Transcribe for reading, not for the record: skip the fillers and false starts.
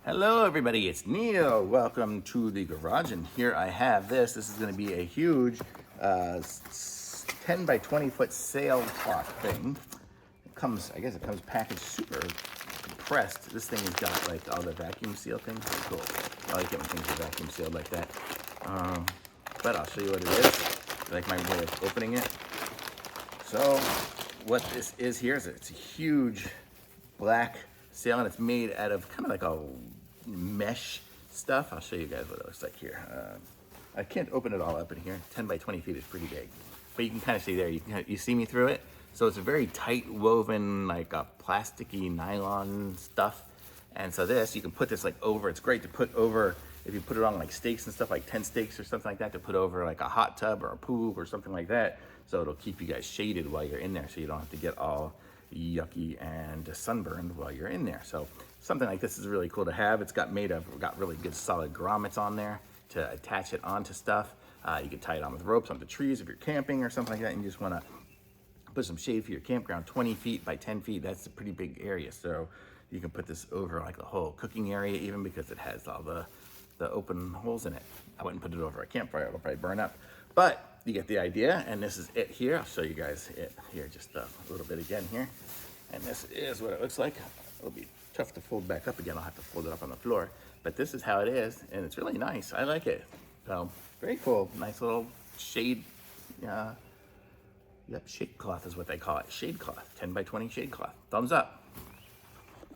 Hello everybody, it's Neil. Welcome to the garage, and here I have this. This is going to be a huge 10 by 20 foot sailcloth thing. I guess it comes packaged super compressed. This thing has got like all the vacuum seal things. Pretty cool. I like it when things are vacuum sealed like that. But I'll show you what it is. I like my way of opening it. So what this is here is it's a huge black sail, and it's made out of kind of like a mesh stuff. I'll show you guys what it looks like here. I can't open it all up in here. 10 by 20 feet is pretty big, but you can kind of see there. You see me through it. So it's a very tight woven, like a plasticky nylon stuff. And so this, you can put this like over. It's great to put over if you put it on like steaks and stuff, like tent steaks or something like that, to put over like a hot tub or a pool or something like that. So it'll keep you guys shaded while you're in there, so you don't have to get all yucky and sunburned while you're in there. So something like this is really cool to have. It's got really good solid grommets on there to attach it onto stuff. You can tie it on with ropes onto trees if you're camping or something like that, and you just want to put some shade for your campground. 20 feet by 10 feet, that's a pretty big area. So you can put this over like the whole cooking area, even because it has all the open holes in it. I wouldn't put it over a campfire, it'll probably burn up. But you get the idea, and this is it here. I'll show you guys it here just a little bit again here. And this is what it looks like. It'll be tough to fold back up again. I'll have to fold it up on the floor. But this is how it is, and it's really nice. I like it. So, very cool. Nice little shade, shade cloth is what they call it. Shade cloth, 10 by 20 shade cloth. Thumbs up.